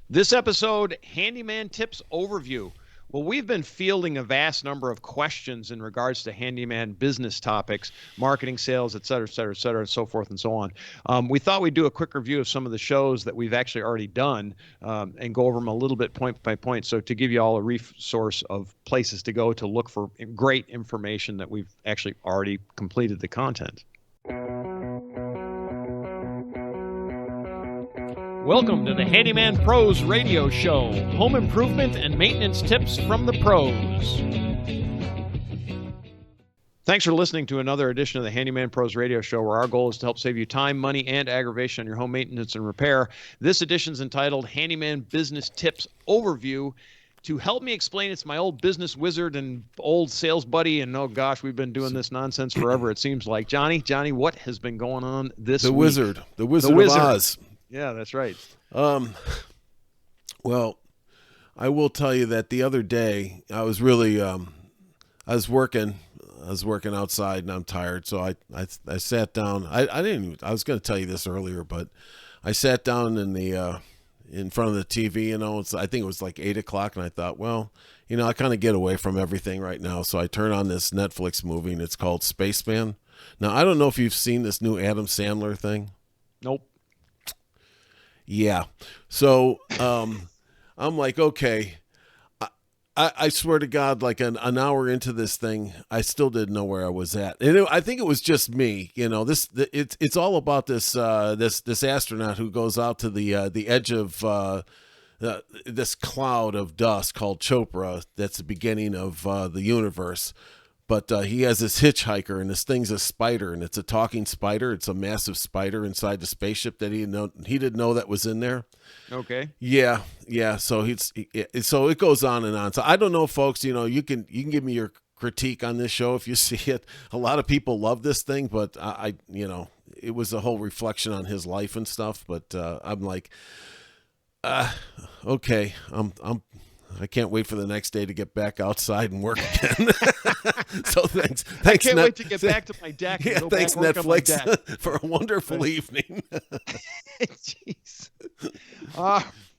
This episode, Handyman Tips Overview. Well, we've been fielding a vast number of questions in regards to handyman business topics, marketing, sales, et cetera, et cetera, et cetera, and so forth and so on. We thought we'd do a quick review of some of the shows that we've actually already done and go over them a little bit point by point. So, to give you all a resource of places to go to look for great information that we've actually already completed the content. Welcome to the Handyman Pros radio show, home improvement and maintenance tips from the pros. Thanks for listening to another edition of the Handyman Pros radio show, where our goal is to help save you time, money, and aggravation on your home maintenance and repair. This edition is entitled Handyman Business Tips Overview. To help me explain, it's my old business wizard and old sales buddy, and oh gosh, we've been doing this nonsense forever, it seems like. Johnny, what has been going on this week? The Wizard of Oz. Yeah, that's right. Well, I will tell you that the other day I was really, I was working outside and I'm tired. So I sat down. I was going to tell you this earlier, but I sat down in front of the TV, I think it was like 8:00, and I thought, well, I kind of get away from everything right now. So I turn on this Netflix movie, and it's called Spaceman. Now, I don't know if you've seen this new Adam Sandler thing. Nope. Yeah. So I'm like, okay. I swear to God, like an hour into this thing, I still didn't know where I was at. And I think it was just me. It's all about this astronaut who goes out to the edge of this cloud of dust called Chopra. That's the beginning of the universe. But he has this hitchhiker, and this thing's a spider, and it's a talking spider. It's a massive spider inside the spaceship that he didn't know that was in there. Okay. Yeah. So so it goes on and on. So I don't know, folks. You can give me your critique on this show if you see it. A lot of people love this thing, but it was a whole reflection on his life and stuff. But I'm like, okay, I can't wait for the next day to get back outside and work again. So thanks. I can't wait to get back to my deck. Yeah, go thanks, back Netflix, for a wonderful evening. Jeez.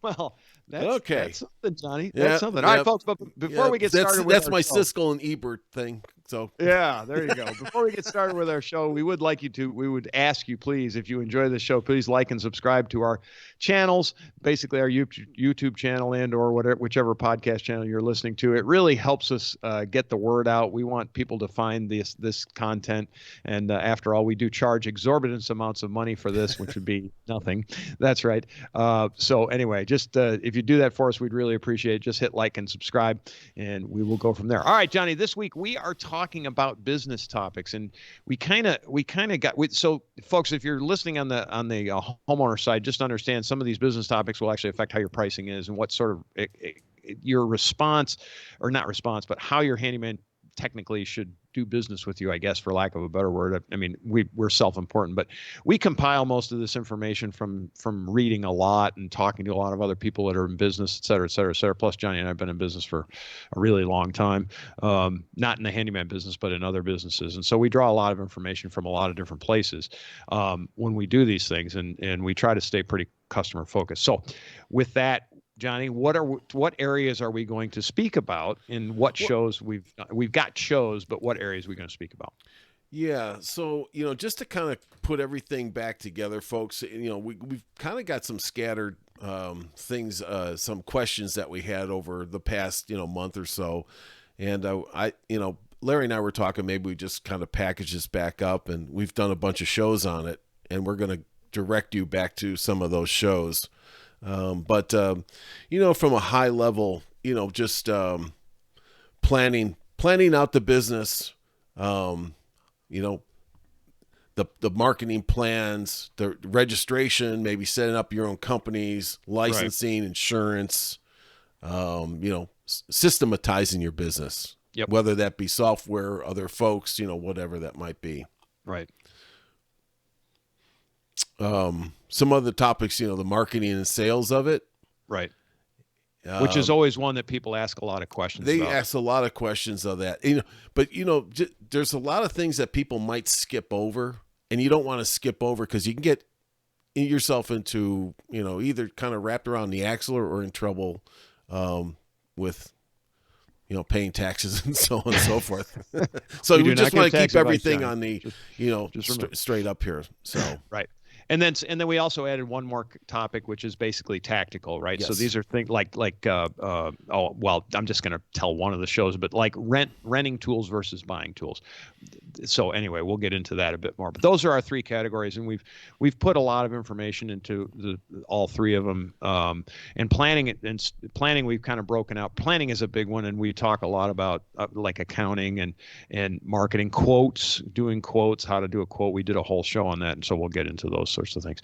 Well, that's something, Johnny. That's something. All right, folks. But before we get started, that's my Siskel and Ebert thing. So yeah, there you go. Before we get started with our show, we would ask you, please, if you enjoy the show, please like and subscribe to our channels, basically our YouTube channel or whichever podcast channel you're listening to. It really helps us get the word out. We want people to find this content, and after all, we do charge exorbitant amounts of money for this, which would be nothing. That's right. So anyway, just if you do that for us, we'd really appreciate it. Just hit like and subscribe, and we will go from there. All right, Johnny. This week we are talking about business topics, and we kind of got so folks, if you're listening on the homeowner side, just understand some of these business topics will actually affect how your pricing is and what sort of your response, or not response, but how your handyman technically should do business with you, I guess, for lack of a better word. I mean, we're self-important, but we compile most of this information from reading a lot and talking to a lot of other people that are in business, et cetera, et cetera, et cetera. Plus, Johnny and I have been in business for a really long time, not in the handyman business, but in other businesses. And so we draw a lot of information from a lot of different places when we do these things, and we try to stay pretty customer focused. So with that, Johnny, what areas are we going to speak about, and what shows we've got shows, but what areas are we going to speak about? Yeah, so just to kind of put everything back together, folks, we've kind of got some scattered things, some questions that we had over the past month or so, and Larry and I were talking, maybe we just kind of package this back up, and we've done a bunch of shows on it, and we're going to direct you back to some of those shows. But from a high level, just planning out the business, the marketing plans, the registration, maybe setting up your own companies, licensing, right, insurance, systematizing your business, yep, whether that be software, other folks, whatever that might be. Right. Some other topics, the marketing and sales of it. Right. Which is always one that people ask a lot of questions about. They ask a lot of questions of that. But there's a lot of things that people might skip over, and you don't want to skip over because you can get yourself into, either kind of wrapped around the axle or in trouble with, paying taxes and so on and so forth. So we just want to keep everything on the, straight up here. So right. And then we also added one more topic, which is basically tactical, right? Yes. So these are things like I'm just going to tell one of the shows, but like renting tools versus buying tools. So anyway, we'll get into that a bit more. But those are our three categories, and we've put a lot of information into all three of them. And planning we've kind of broken out. Planning is a big one, and we talk a lot about like accounting and marketing, quotes, doing quotes, how to do a quote. We did a whole show on that, and so we'll get into those sorts of things.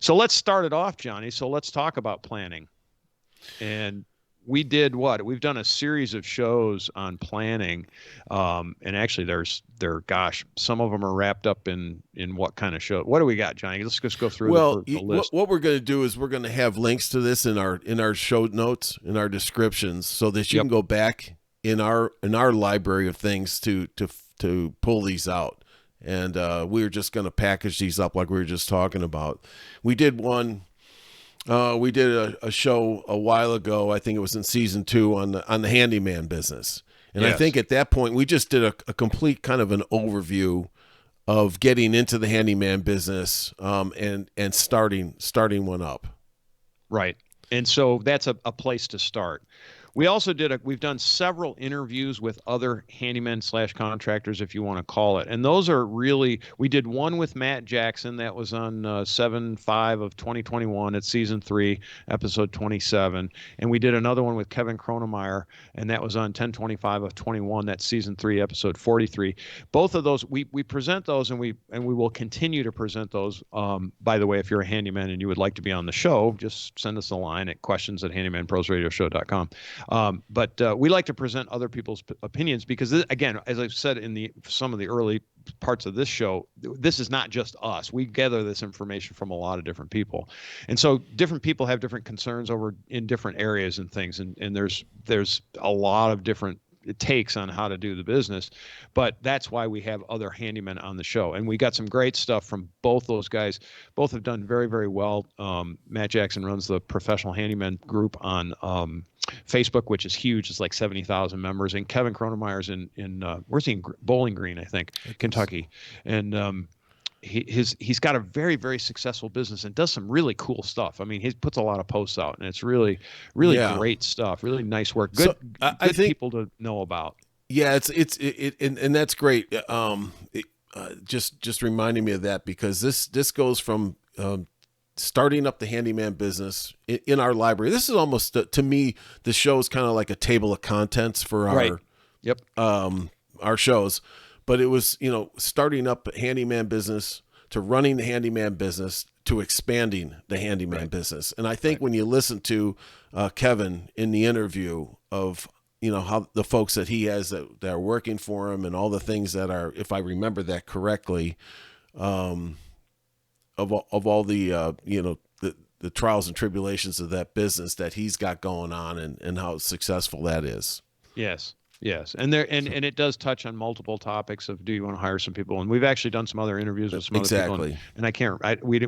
So let's start it off, Johnny. So let's talk about planning. And we did what? We've done a series of shows on planning. And actually some of them are wrapped up in what kind of show? What do we got, Johnny? Let's just go through the list. What we're going to do is we're going to have links to this in our show notes, in our descriptions, so that you can go back in our library of things to pull these out. And we were just going to package these up like we were just talking about. We did one. We did a show a while ago. I think it was in season 2 on the handyman business. And I think at that point we just did a complete kind of an overview of getting into the handyman business and starting one up. Right. And so that's a place to start. We also we've done several interviews with other handymen / contractors, if you want to call it. And those are we did one with Matt Jackson. That was on 7/5 of 2021 at season 3, episode 27. And we did another one with Kevin Kronemeyer, and that was on 10/25 of 21. That's season 3, episode 43. Both of those, we present those, and we will continue to present those. By the way, if you're a handyman and you would like to be on the show, just send us a line at questions@handymanprosradioshow.com. But we like to present other people's opinions because, again, as I've said in some of the early parts of this show, this is not just us. We gather this information from a lot of different people. And so different people have different concerns in different areas and things. And there's a lot of different takes on how to do the business, but that's why we have other handymen on the show. And we got some great stuff from both those guys. Both have done very, very well. Matt Jackson runs the Professional Handyman group on Facebook, which is huge. It's like 70,000 members. And Kevin Kronemeyer's in where's he? In Bowling Green, I think, Kentucky. And he's got a very, very successful business and does some really cool stuff. I mean, he puts a lot of posts out, and it's really, really great stuff. Really nice work. Good, I think people to know about. Yeah, and that's great. Just reminding me of that, because this goes from starting up the handyman business in our library. This is almost, to me, the show is kind of like a table of contents for our shows. But it was, starting up a handyman business, to running the handyman business, to expanding the handyman business. And I think when you listen to Kevin in the interview of, how the folks that he has that are working for him and all the things that are, if I remember that correctly, of all the, the trials and tribulations of that business that he's got going on, and how successful that is. Yes, and it does touch on multiple topics of, do you want to hire some people? And we've actually done some other interviews with some other people. And we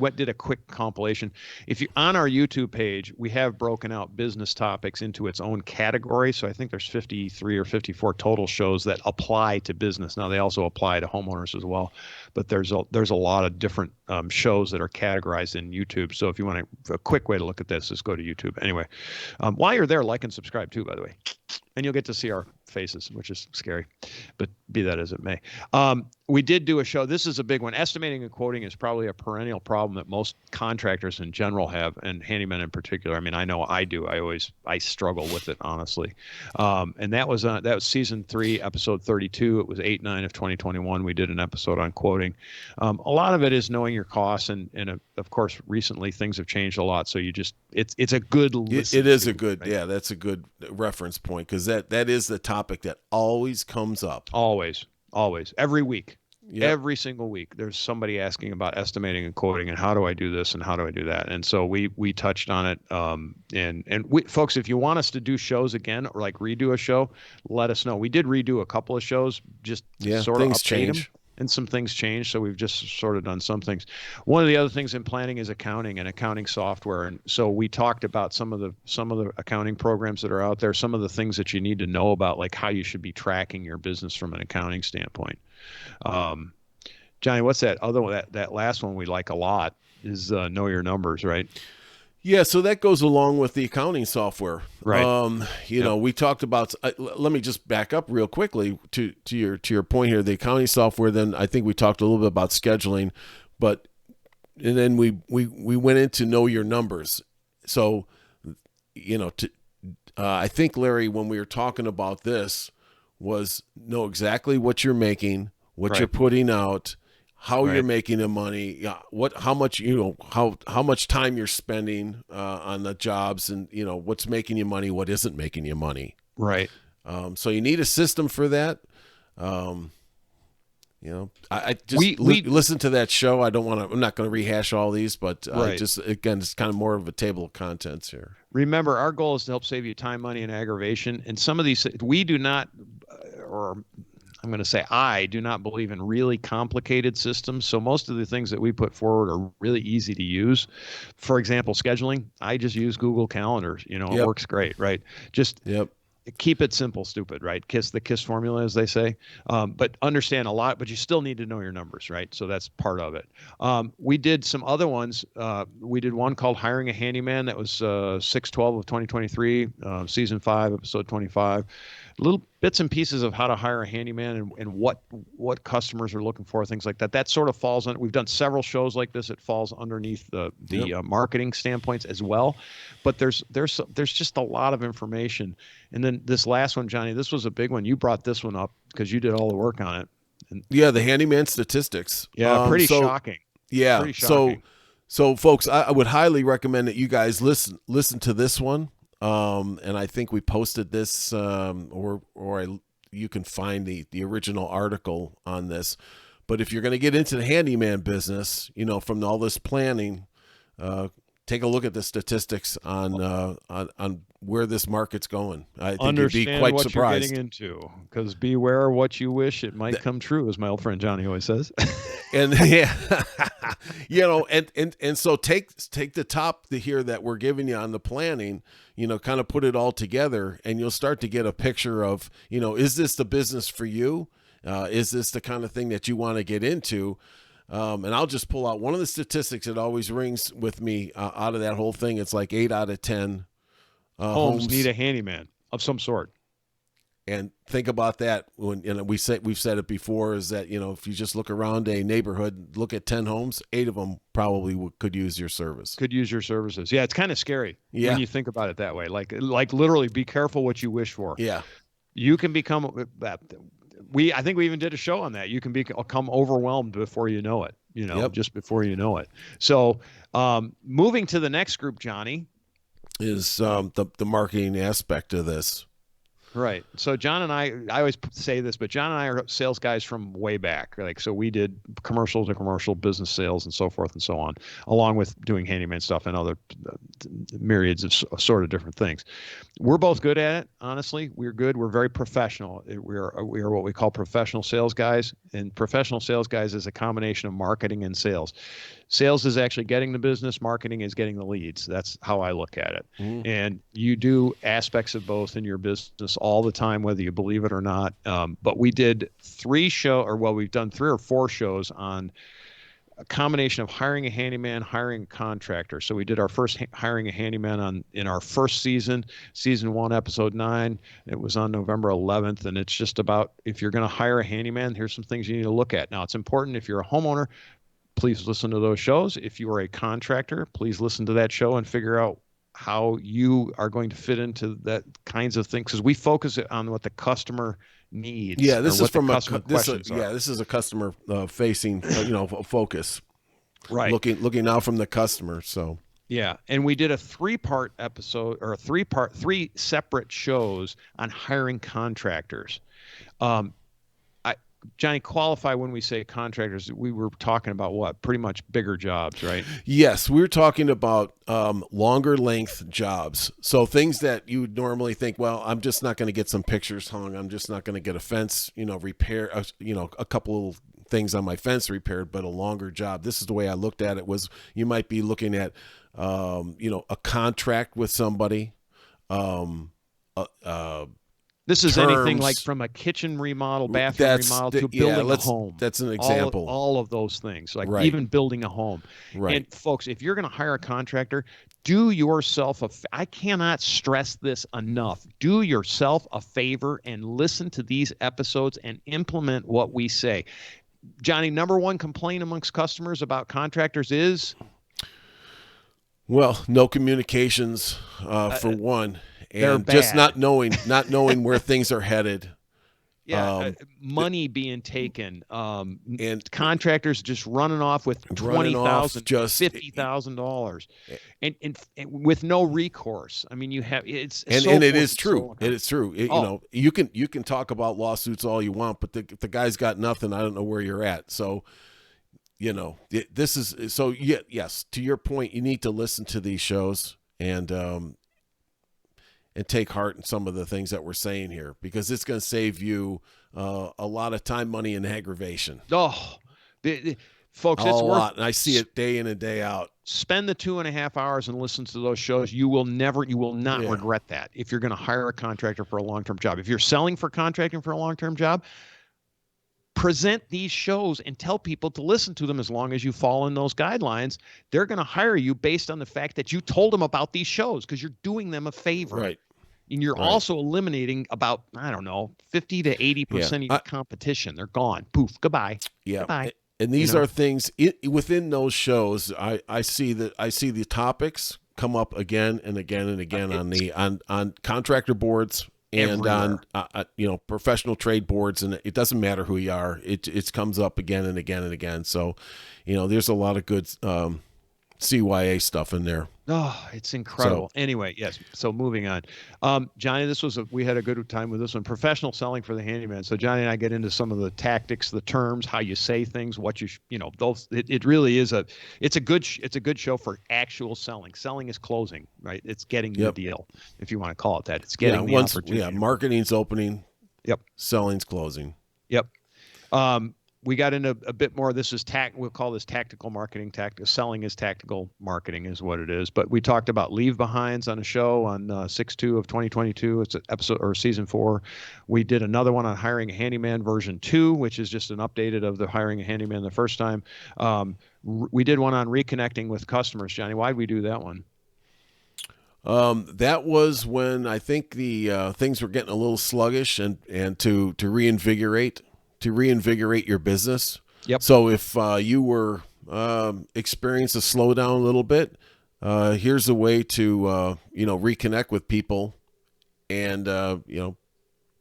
did a quick compilation. If you on our YouTube page, we have broken out business topics into its own category. So I think there's 53 or 54 total shows that apply to business. Now they also apply to homeowners as well, but there's a lot of different shows that are categorized in YouTube. So if you want a quick way to look at this, is go to YouTube. Anyway, while you're there, like and subscribe too, by the way. And you'll get to see our faces, which is scary, but be that as it may. We did do a show. This is a big one. Estimating and quoting is probably a perennial problem that most contractors in general have, and handymen in particular. I mean, I know I do. I struggle with it, honestly. And that was season 3, episode 32. It was 8/9 of 2021. We did an episode on quoting. A lot of it is knowing your costs, and of course, recently things have changed a lot. So it's a good listen. It is a good, right? Yeah, that's a good reference point, because that is the topic that always comes up. Always, every week. Yep. Every single week, there's somebody asking about estimating and quoting, and how do I do this and how do I do that? And so we touched on it. And folks, if you want us to do shows again, or like redo a show, let us know. We did redo a couple of shows, just sort of update them. and some things changed. So we've just sort of done some things. One of the other things in planning is accounting and accounting software. And so we talked about some of the accounting programs that are out there, some of the things that you need to know about, like how you should be tracking your business from an accounting standpoint. Um, Johnny, what's that other one? That last one we like a lot is know your numbers, right? Yeah, so that goes along with the accounting software. Right. You know, we talked about. Let me just back up real quickly to your point here. The accounting software. Then I think we talked a little bit about scheduling, and then we went into know your numbers. So, you know, I think Larry, when we were talking about this, was know exactly what you're making, what you're putting out, how you're making the money, how much, you know, how much time you're spending on the jobs, and, you know, what's making you money, what isn't making you money. Right. So you need a system for that. You know, I just listen to that show. I'm not going to rehash all these, but just, again, it's kind of more of a table of contents here. Remember, our goal is to help save you time, money, and aggravation. And some of these, we do not, or I'm going to say I do not believe in really complicated systems. So most of the things that we put forward are really easy to use. For example, scheduling, I just use Google Calendars. You know, it works great, right? Just keep it simple, stupid, right? The KISS formula, as they say. But understand a lot, but you still need to know your numbers, right? So that's part of it. We did some other ones. We did one called Hiring a Handyman. That was 6/12 of 2023, season 5, episode 25. Little bits and pieces of how to hire a handyman and what customers are looking for, things like that. That sort of falls on. We've done several shows like this. It falls underneath the marketing standpoints as well. But there's just a lot of information. And then this last one, Johnny, this was a big one. You brought this one up because you did all the work on it. And, the handyman statistics. Yeah, pretty shocking. Yeah, pretty shocking. So folks, I would highly recommend that you guys listen to this one. And I think we posted this, you can find the original article on this. But if you're going to get into the handyman business, you know, from all this planning, take a look at the statistics on where this market's going. I think you'd be quite surprised. Understand what you're getting into, because beware what you wish, it might come true, as my old friend Johnny always says. And you know, and so take the top here that we're giving you on the planning, you know, kind of put it all together, and you'll start to get a picture of, you know, is this the business for you? Is this the kind of thing that you want to get into? And I'll just pull out one of the statistics that always rings with me out of that whole thing. It's like 8 out of 10 homes need a handyman of some sort. And think about that when, you know, we've said it before, is that, you know, if you just look around a neighborhood, look at 10 homes, 8 of them probably could use your service. Could use your services. Yeah, it's kind of scary when you think about it that way. Like literally, be careful what you wish for. Yeah, you can become. I think we even did a show on that. You can become overwhelmed before you know it. You know, just before you know it. So, moving to the next group, Johnny, is the marketing aspect of this. Right. So John and I always say this, but John and I are sales guys from way back. Like, so we did commercial to commercial business sales and so forth and so on, along with doing handyman stuff and other myriads of sort of different things. We're both good at it. Honestly, we're good. We're very professional. We are what we call professional sales guys, and professional sales guys is a combination of marketing and sales. Sales is actually getting the business. Marketing is getting the leads. That's how I look at it. Mm. And you do aspects of both in your business all the time, whether you believe it or not. But we did we've done 3 or 4 shows on a combination of hiring a handyman, hiring a contractor. So we did our first hiring a handyman in our first season 1, episode 9. It was on November 11th. And it's just about, if you're going to hire a handyman, here's some things you need to look at. Now, it's important if you're a homeowner, please listen to those shows. If you are a contractor, please listen to that show and figure out how you are going to fit into that kinds of things, because we focus on what the customer needs. Yeah, this is from this is a customer facing focus. Right. Looking out from the customer. So yeah, and we did a 3-part episode, or 3 separate shows on hiring contractors. Johnny, qualify when we say contractors. We were talking about what? Pretty much bigger jobs, right? Yes, we were talking about longer length jobs. So things that you would normally think, well, I'm just not going to get some pictures hung. I'm just not going to get a fence, repair, a couple things on my fence repaired, but a longer job. This is the way I looked at it. Was you might be looking at a contract with somebody. This is terms, anything like from a kitchen remodel, bathroom remodel to building a home. That's an example. All of those things, like right. even building a home. Right. And folks, if you're going to hire a contractor, do yourself I cannot stress this enough. Do yourself a favor and listen to these episodes and implement what we say. Johnny, number one complaint amongst customers about contractors is? Well, no communications for one. And just not knowing where things are headed. Yeah, money being taken, and contractors just running off with $20,000, $50,000, and with no recourse. I mean, you have it is true. It is true. You can talk about lawsuits all you want, but the guy's got nothing. I don't know where you're at. So, this is so. Yes, to your point, you need to listen to these shows and take heart in some of the things that we're saying here, because it's going to save you a lot of time, money, and aggravation. Oh, folks, it's worth it. And I see it day in and day out. Spend the 2.5 hours and listen to those shows. You will not regret that if you're going to hire a contractor for a long-term job. If you're selling for contracting for a long-term job, present these shows and tell people to listen to them. As long as you fall in those guidelines, they're going to hire you based on the fact that you told them about these shows, because you're doing them a favor. Right. And you're also eliminating about, 50 to 80% of your competition. They're gone. Poof. Goodbye. Yeah. Goodbye. And these are things within those shows. I see the topics come up again and again and again on contractor boards and everywhere. On professional trade boards, and it doesn't matter who you are. It comes up again and again and again. So, there's a lot of good CYA stuff in there. Oh, it's incredible. So, anyway, yes. So moving on, Johnny, we had a good time with this one. Professional selling for the handyman. So Johnny and I get into some of the tactics, the terms, how you say things, what those. It really is it's a good show for actual selling. Selling is closing, right? It's getting the deal, if you want to call it that. It's getting the opportunity. Yeah, marketing's opening. Yep. Selling's closing. Yep. We got into a bit more. This is we'll call this tactical marketing. Selling is tactical marketing is what it is. But we talked about leave behinds on a show on 6/2 of 2022. It's an episode or season 4. We did another one on hiring a handyman version 2, which is just an updated of the hiring a handyman the first time. We did one on reconnecting with customers. Johnny, why did we do that one? That was when I think the things were getting a little sluggish, and to reinvigorate your business. Yep. So if you were experience a slowdown a little bit, here's a way to reconnect with people and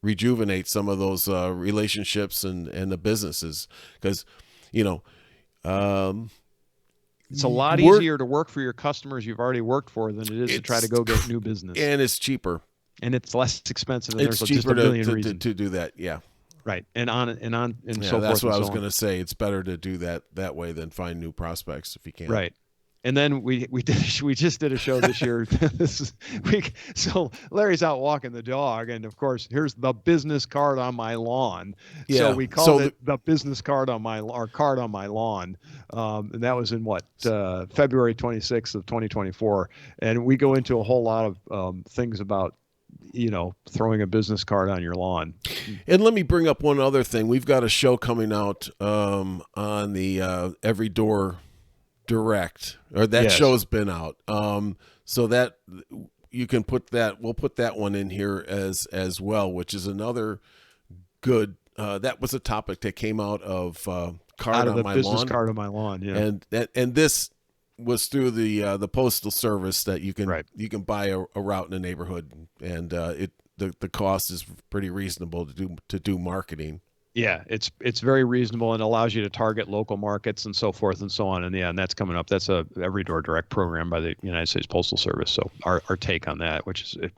rejuvenate some of those relationships and the businesses, because it's a lot easier to work for your customers you've already worked for than it is to try to go get new business. And it's cheaper. And it's less expensive. And it's there's cheaper just a million reasons to do that. Yeah. Right. And so forth. That's what I was going to say. It's better to do that way than find new prospects if you can. Right. And then we just did a show this year. So Larry's out walking the dog, and of course, here's the business card on my lawn. Yeah. So we called it the business card on my lawn. And that was in February 26th of 2024. And we go into a whole lot of things about throwing a business card on your lawn. And let me bring up one other thing. We've got a show coming out on the Every Door Direct, or that show's been out. So that you can we'll put that one in here as well, which is another good, that was a topic that came out of Card on My Lawn. Card on My Lawn, yeah. And this was through the postal service that you can buy a route in the neighborhood, and the cost is pretty reasonable to do marketing. Yeah, it's very reasonable and allows you to target local markets and so forth and so on. And that's coming up. That's a Every Door Direct program by the United States Postal Service. So our take on that, which is if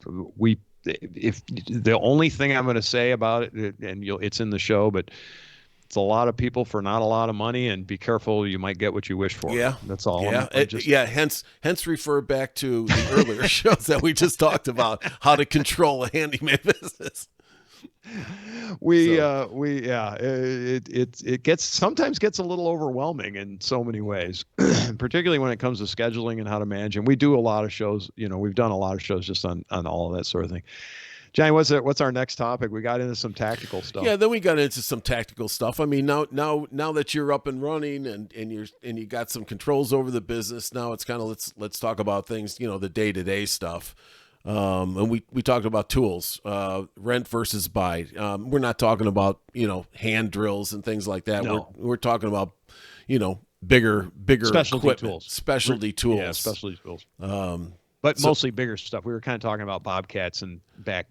the only thing I'm going to say about it, and it's in the show, but it's a lot of people for not a lot of money, and be careful, you might get what you wish for. Yeah, that's all. Yeah, hence refer back to the earlier shows that we just talked about, how to control a handyman business. It gets sometimes gets a little overwhelming in so many ways, particularly when it comes to scheduling and how to manage. And we do a lot of shows. We've done a lot of shows just on all of that sort of thing. Johnny, what's our next topic? We got into some tactical stuff. Yeah, then we got into some tactical stuff. I mean, now that you're up and running and you got some controls over the business, now it's kind of let's talk about things, the day-to-day stuff. And we talked about tools, rent versus buy. We're not talking about, hand drills and things like that. No. We're talking about, bigger specialty equipment, tools. specialty tools. Yeah, specialty tools. But mostly bigger stuff. We were kind of talking about bobcats and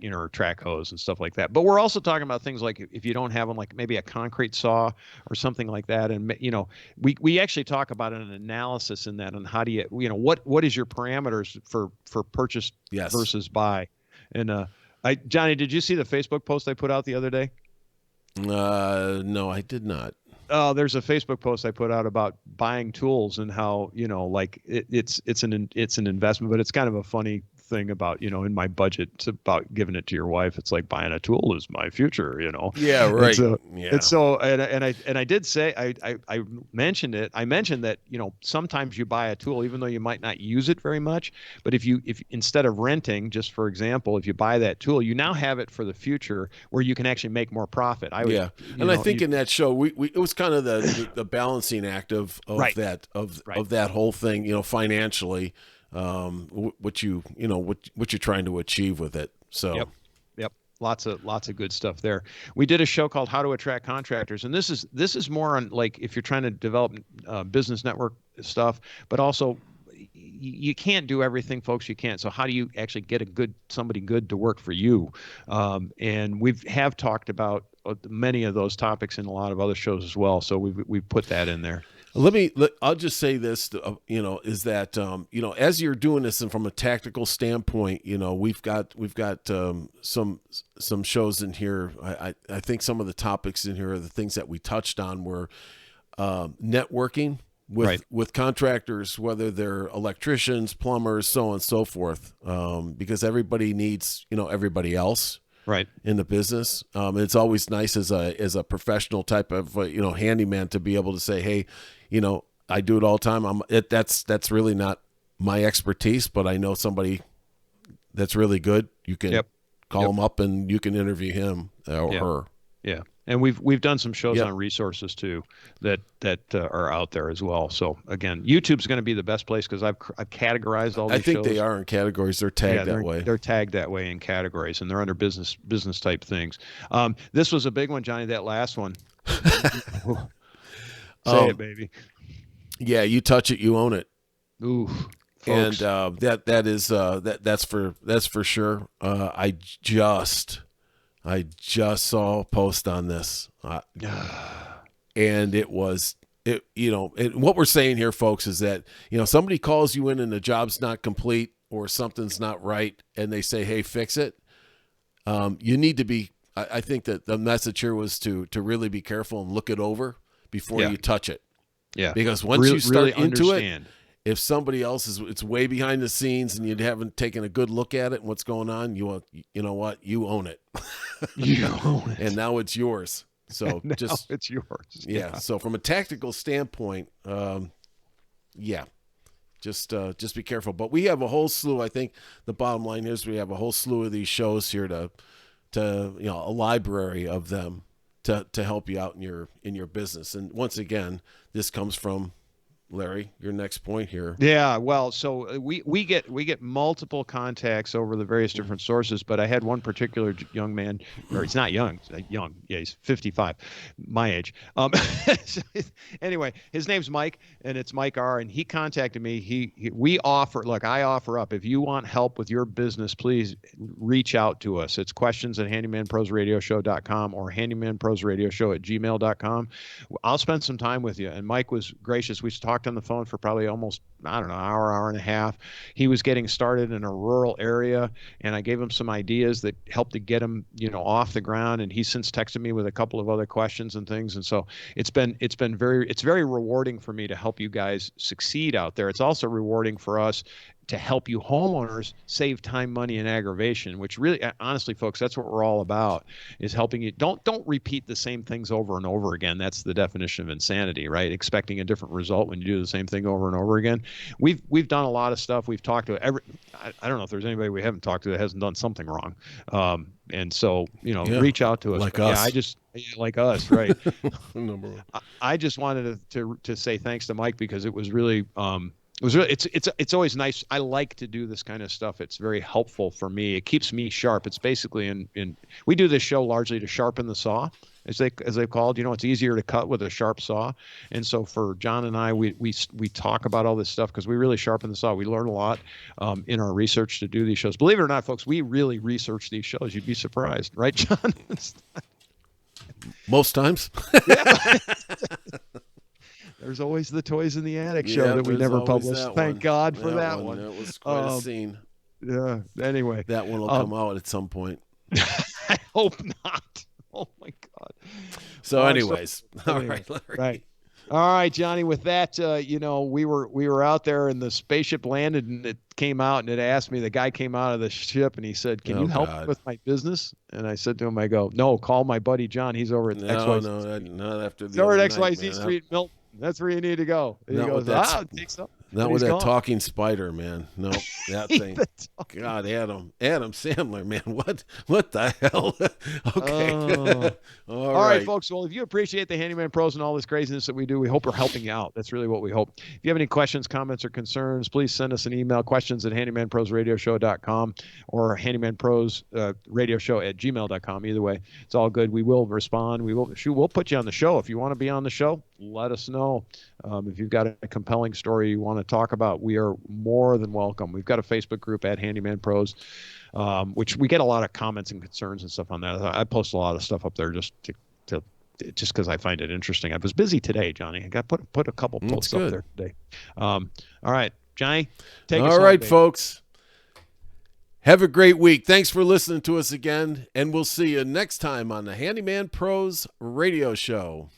or track hose and stuff like that. But we're also talking about things like if you don't have them, like maybe a concrete saw or something like that. And, we actually talk about an analysis in that on how do you, what is your parameters for purchase versus buy. And Johnny, did you see the Facebook post I put out the other day? No, I did not. Oh, there's a Facebook post I put out about buying tools and how, it's an investment, but it's kind of a funny thing about, in my budget, it's about giving it to your wife. It's like buying a tool is my future, Yeah, right. And I did say, I mentioned it. I mentioned that, sometimes you buy a tool, even though you might not use it very much, but if instead of renting, just for example, if you buy that tool, you now have it for the future where you can actually make more profit. I think in that show, it was kind of the balancing act of right. that whole thing, financially, what you're trying to achieve with it. So yep. Lots of good stuff there. We did a show called How to Attract Contractors, and this is more on like if you're trying to develop business network stuff, but also you can't do everything, folks. You can't. So how do you actually get somebody good to work for you? And have talked about many of those topics in a lot of other shows as well. So we've put that in there. I'll just say this, is that, as you're doing this and from a tactical standpoint, we've got some shows in here. I think some of the topics in here are the things that we touched on were, networking with contractors, whether they're electricians, plumbers, so on and so forth. Because everybody needs, everybody else. Right. In the business. It's always nice as a professional type of, handyman to be able to say, hey, I do it all the time. That's really not my expertise, but I know somebody that's really good. You can call him up and you can interview him or her. Yeah. And we've done some shows on resources too that are out there as well. So again, YouTube's going to be the best place because I've categorized all these shows. I think they are in categories. They're tagged that way. They're tagged that way in categories, and they're under business type things. This was a big one, Johnny. That last one. Say it, baby. Yeah, you touch it, you own it. Ooh. Folks. And that's for sure. I just saw a post on this, and what we're saying here, folks, is that, somebody calls you in and the job's not complete or something's not right, and they say, hey, fix it. You need to be, I think that the message here was to really be careful and look it over before you touch it. Yeah. Because once you start really into understand. If somebody else it's way behind the scenes and you haven't taken a good look at it and what's going on, you know you own it. You own it. And now it's yours. So it's yours. Yeah. So from a tactical standpoint, just be careful. But we have a whole slew. I think the bottom line is we have a whole slew of these shows here to a library of them to help you out in your business. And once again, this comes from Larry, your next point here. Yeah, well, so we get multiple contacts over the various different sources, but I had one particular young man, or he's not young, yeah, he's 55, my age. Anyway, his name's Mike, and it's Mike R, and he contacted me. I offer up, if you want help with your business, please reach out to us. It's questions@handymanprosradioshow.com or handymanprosradioshow@gmail.com. I'll spend some time with you, and Mike was gracious. We talked on the phone for probably almost, hour and a half. He was getting started in a rural area, and I gave him some ideas that helped to get him, off the ground. And he's since texted me with a couple of other questions and things. And so it's very rewarding for me to help you guys succeed out there. It's also rewarding for us to help you homeowners save time, money, and aggravation, which really, honestly, folks, that's what we're all about, is helping you. Don't repeat the same things over and over again. That's the definition of insanity, right? Expecting a different result when you do the same thing over and over again. We've done a lot of stuff. We've talked to I don't know if there's anybody we haven't talked to that hasn't done something wrong. And so, reach out to us. Like us. Like us, right? Number one. I just wanted to say thanks to Mike, because it was really, it's always nice. I like to do this kind of stuff. It's very helpful for me. It keeps me sharp. It's basically we do this show largely to sharpen the saw, as they've called. It's easier to cut with a sharp saw. And so for John and I, we talk about all this stuff because we really sharpen the saw. We learn a lot in our research to do these shows. Believe it or not, folks, we really research these shows. You'd be surprised, right, John? Most times. There's always the Toys in the Attic show that we never published. Thank God for that one. That was quite a scene. Yeah. Anyway, that one will come out at some point. I hope not. Oh my God. So, anyways, all right, Larry. Right. All right, Johnny. With that, we were out there and the spaceship landed and it came out and it asked me. The guy came out of the ship and he said, "Can you help me with my business?" And I said to him, "I go, no, call my buddy John. He's over at XYZ. No, not after the. He's over at XYZ Street, Milton. That's where you need to go." And he goes, not with that talking spider, man. No, that thing. God, Adam Sandler, man. What the hell? Okay. All right, folks. Well, if you appreciate the Handyman Pros and all this craziness that we do, we hope we're helping you out. That's really what we hope. If you have any questions, comments, or concerns, please send us an email, questions@handymanprosradioshow.com or handymanprosradioshow@gmail.com. Either way, it's all good. We will respond. We'll put you on the show. If you want to be on the show, let us know. If you've got a compelling story you want to talk about, we are more than welcome. We've got a Facebook group at Handyman Pros, which we get a lot of comments and concerns and stuff on that. I post a lot of stuff up there just because I find it interesting. I was busy today, Johnny. I got put a couple posts up there today. All right, Johnny, take us home. All right, folks. Have a great week. Thanks for listening to us again, and we'll see you next time on the Handyman Pros Radio Show.